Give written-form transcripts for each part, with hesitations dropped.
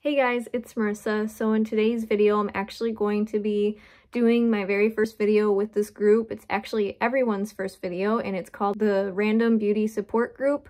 Hey guys, it's Marissa. So in today's video, I'm actually going to be doing my very first video with this group. It's actually everyone's first video, and it's called the Random Beauty Support Group.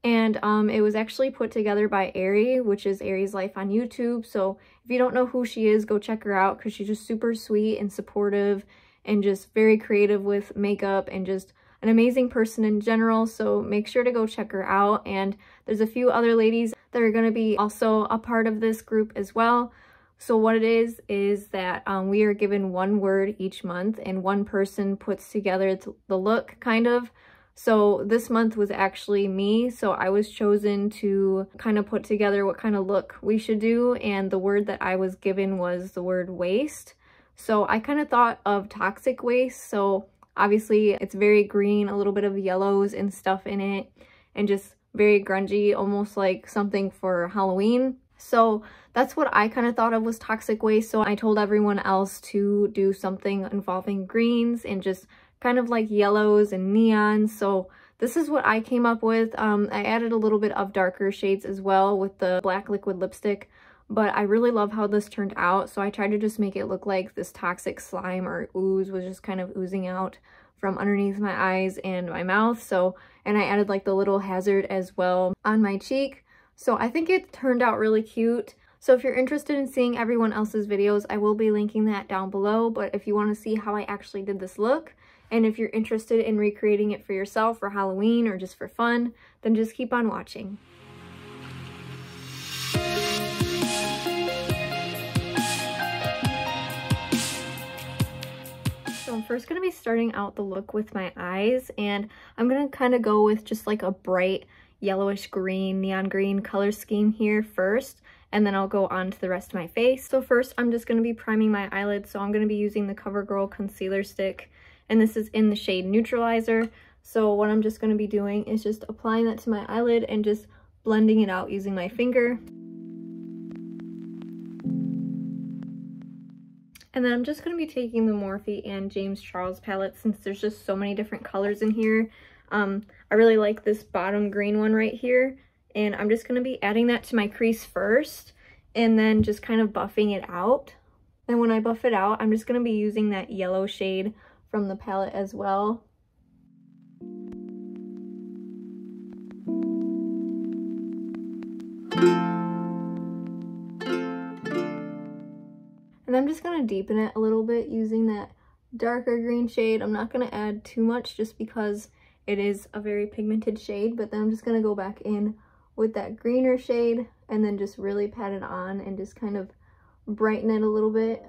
And it was actually put together by Ivory, which is Ivory's Life on YouTube. So if you don't know who she is, go check her out because she's just super sweet and supportive and just very creative with makeup and just an amazing person in general. So make sure to go check her out. And there's a few other ladies that are going to be also a part of this group as well. So what it is that we are given one word each month, and one person puts together the look, kind of. So this month was actually me, so I was chosen to kind of put together what kind of look we should do, and the word that I was given was the word waste. So I kind of thought of toxic waste. So obviously it's very green, a little bit of yellows and stuff in it, and just very grungy, almost like something for Halloween. So that's what I kind of thought of was toxic waste. So I told everyone else to do something involving greens and just kind of like yellows and neon. So this is what I came up with. I added a little bit of darker shades as well with the black liquid lipstick, but I really love how this turned out. So I tried to just make it look like this toxic slime or ooze was just kind of oozing out from underneath my eyes and my mouth. So, and I added like the little hazard as well on my cheek. So I think it turned out really cute. So if you're interested in seeing everyone else's videos, I will be linking that down below. But if you want to see how I actually did this look, and if you're interested in recreating it for yourself for Halloween or just for fun, then just keep on watching. So I'm first going to be starting out the look with my eyes, and I'm going to kind of go with just like a bright yellowish green, neon green color scheme here first, and then I'll go on to the rest of my face. So first I'm just going to be priming my eyelids, so I'm going to be using the Covergirl concealer stick, and this is in the shade Neutralizer. So what I'm just going to be doing is just applying that to my eyelid and just blending it out using my finger. And then I'm just going to be taking the Morphe and James Charles palette, since there's just so many different colors in here. I really like this bottom green one right here, and I'm just going to be adding that to my crease first and then just kind of buffing it out. And when I buff it out, I'm just going to be using that yellow shade from the palette as well. And I'm just going to deepen it a little bit using that darker green shade. I'm not going to add too much just because it is a very pigmented shade, but then I'm just going to go back in with that greener shade and then just really pat it on and just kind of brighten it a little bit.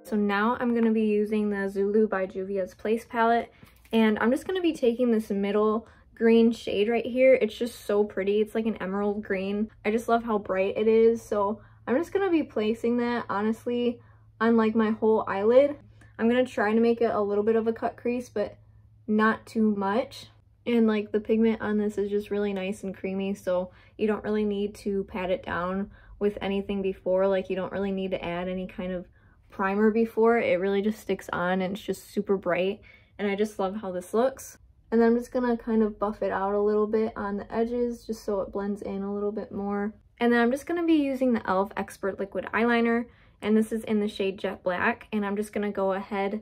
So now I'm going to be using the Zulu by Juvia's Place palette, and I'm just going to be taking this middle green shade right here. It's just so pretty. It's like an emerald green. I just love how bright it is. So I'm just going to be placing that honestly on like my whole eyelid. I'm going to try to make it a little bit of a cut crease, but not too much. And like the pigment on this is just really nice and creamy, so you don't really need to pat it down with anything before. Like you don't really need to add any kind of primer before. It really just sticks on and it's just super bright, and I just love how this looks. And then I'm just gonna kind of buff it out a little bit on the edges just so it blends in a little bit more. And then I'm just gonna be using the e.l.f. Expert Liquid Eyeliner, and this is in the shade Jet Black, and I'm just gonna go ahead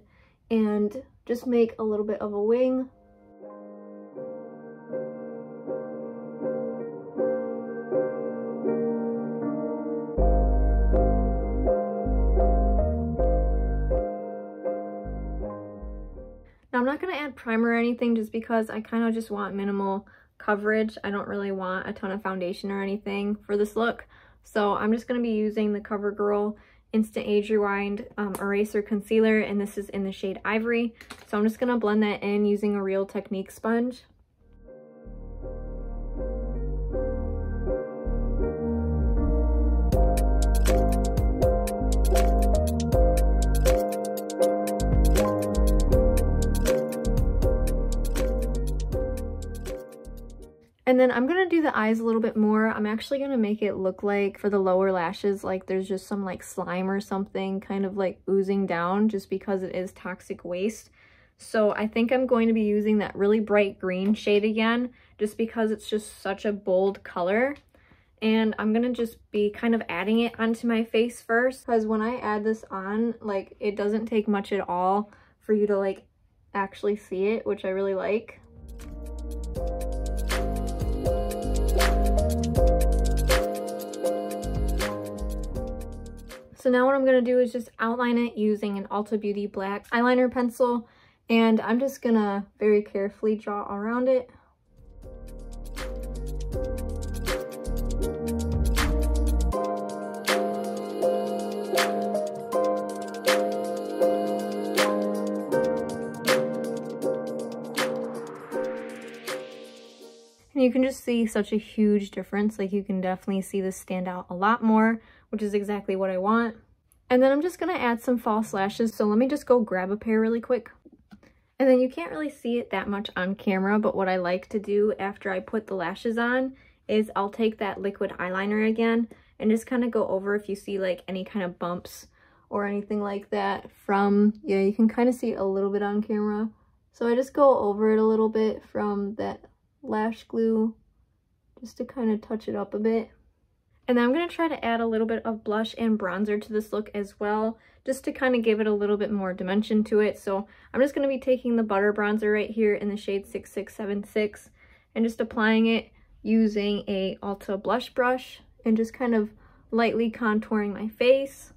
and just make a little bit of a wing. Now, I'm not going to add primer or anything just because I kind of just want minimal coverage. I don't really want a ton of foundation or anything for this look. So I'm just going to be using the Covergirl Instant Age Rewind Eraser Concealer, and this is in the shade Ivory. So I'm just going to blend that in using a Real Technique sponge. And then I'm going to do the eyes a little bit more. I'm actually going to make it look like for the lower lashes, like there's just some like slime or something kind of like oozing down just because it is toxic waste. So I think I'm going to be using that really bright green shade again, just because it's just such a bold color. And I'm gonna just be kind of adding it onto my face first, because when I add this on, like, it doesn't take much at all for you to like actually see it, which I really like. So now what I'm gonna do is just outline it using an Ulta Beauty black eyeliner pencil, and I'm just gonna very carefully draw around it. And you can just see such a huge difference. Like, you can definitely see this stand out a lot more, which is exactly what I want. And then I'm just gonna add some false lashes. So let me just go grab a pair really quick. And then you can't really see it that much on camera, but what I like to do after I put the lashes on is I'll take that liquid eyeliner again and just kind of go over if you see like any kind of bumps or anything like that from, yeah, you can kind of see it a little bit on camera. So I just go over it a little bit from that lash glue just to kind of touch it up a bit. And then I'm going to try to add a little bit of blush and bronzer to this look as well, just to kind of give it a little bit more dimension to it. So I'm just going to be taking the butter bronzer right here in the shade 6676 and just applying it using a Ulta blush brush and just kind of lightly contouring my face.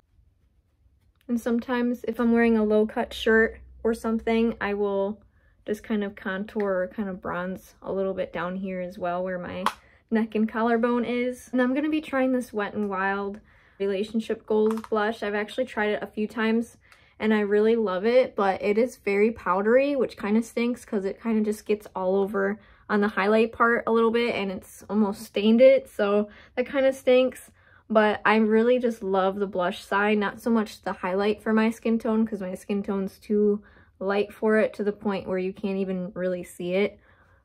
And sometimes if I'm wearing a low cut shirt or something, I will just kind of contour or kind of bronze a little bit down here as well where my neck and collarbone is. And I'm going to be trying this Wet n Wild Relationship Goals blush. I've actually tried it a few times and I really love it, but it is very powdery, which kind of stinks because it kind of just gets all over on the highlight part a little bit and it's almost stained it, so that kind of stinks. But I really just love the blush side, not so much the highlight for my skin tone because my skin tone's too light for it to the point where you can't even really see it.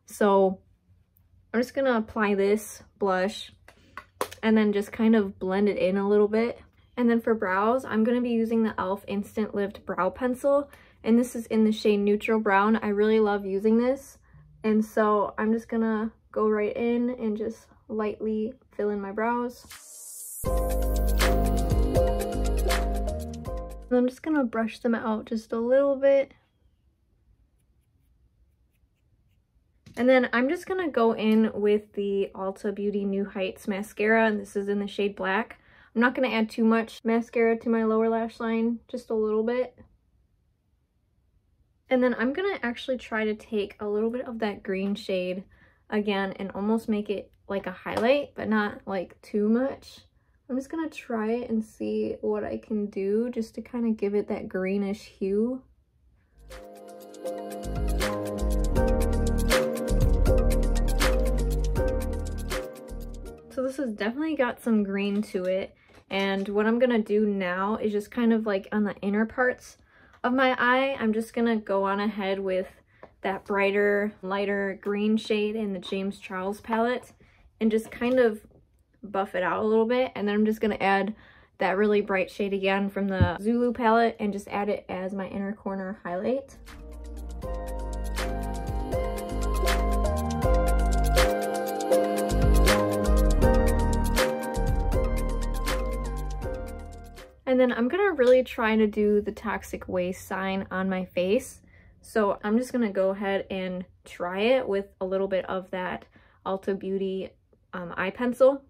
So I'm just gonna apply this blush and then just kind of blend it in a little bit. And then for brows, I'm gonna be using the e.l.f. Instant Lift Brow Pencil, and this is in the shade Neutral Brown. I really love using this, and so I'm just gonna go right in and just lightly fill in my brows. And I'm just gonna brush them out just a little bit. And then I'm just gonna go in with the Ulta Beauty New Heights mascara, and this is in the shade Black. I'm not gonna add too much mascara to my lower lash line, just a little bit. And then I'm gonna actually try to take a little bit of that green shade again and almost make it like a highlight, but not like too much. I'm just gonna try it and see what I can do just to kind of give it that greenish hue. So this has definitely got some green to it, and what I'm gonna do now is just kind of like on the inner parts of my eye, I'm just gonna go on ahead with that brighter, lighter green shade in the James Charles palette and just kind of buff it out a little bit. And then I'm just gonna add that really bright shade again from the Zulu palette and just add it as my inner corner highlight. And then I'm gonna really try to do the toxic waste sign on my face. So I'm just gonna go ahead and try it with a little bit of that Ulta Beauty eye pencil.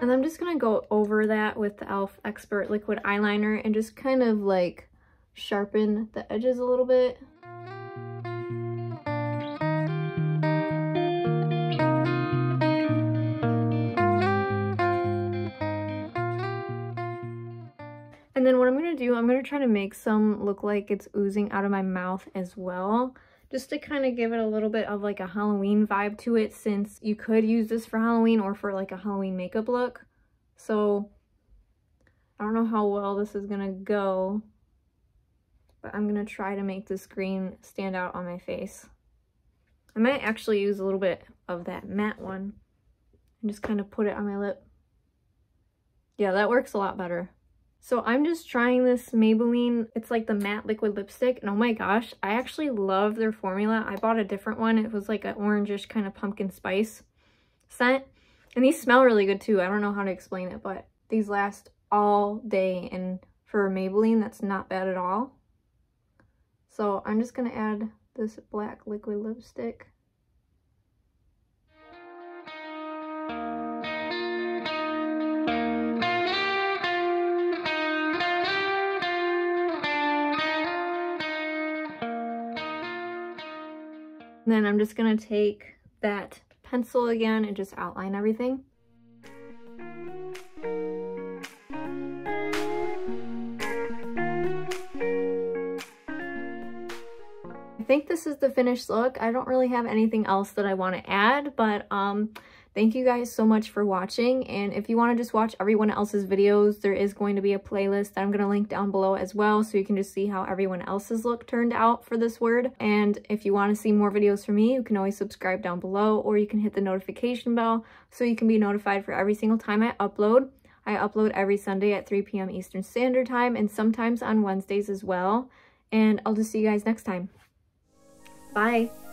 And I'm just gonna go over that with the e.l.f. Expert Liquid Eyeliner and just kind of like sharpen the edges a little bit. going to try to make some look like it's oozing out of my mouth as well, just to kind of give it a little bit of like a Halloween vibe to it, since you could use this for Halloween or for like a Halloween makeup look. So I don't know how well this is going to go, but I'm going to try to make this green stand out on my face. I might actually use a little bit of that matte one and just kind of put it on my lip. Yeah, that works a lot better. So I'm just trying this Maybelline, it's like the matte liquid lipstick, and oh my gosh, I actually love their formula. I bought a different one. It was like an orangish kind of pumpkin spice scent, and these smell really good too. I don't know how to explain it, but these last all day, and for Maybelline, that's not bad at all. So I'm just gonna add this black liquid lipstick. And then I'm just gonna take that pencil again and just outline everything. I think this is the finished look. I don't really have anything else that I want to add, but thank you guys so much for watching. And if you want to just watch everyone else's videos, there is going to be a playlist that I'm going to link down below as well, so you can just see how everyone else's look turned out for this word. And if you want to see more videos from me, you can always subscribe down below, or you can hit the notification bell so you can be notified for every single time I upload. I upload every Sunday at 3 p.m. Eastern Standard Time, and sometimes on Wednesdays as well. And I'll just see you guys next time. Bye!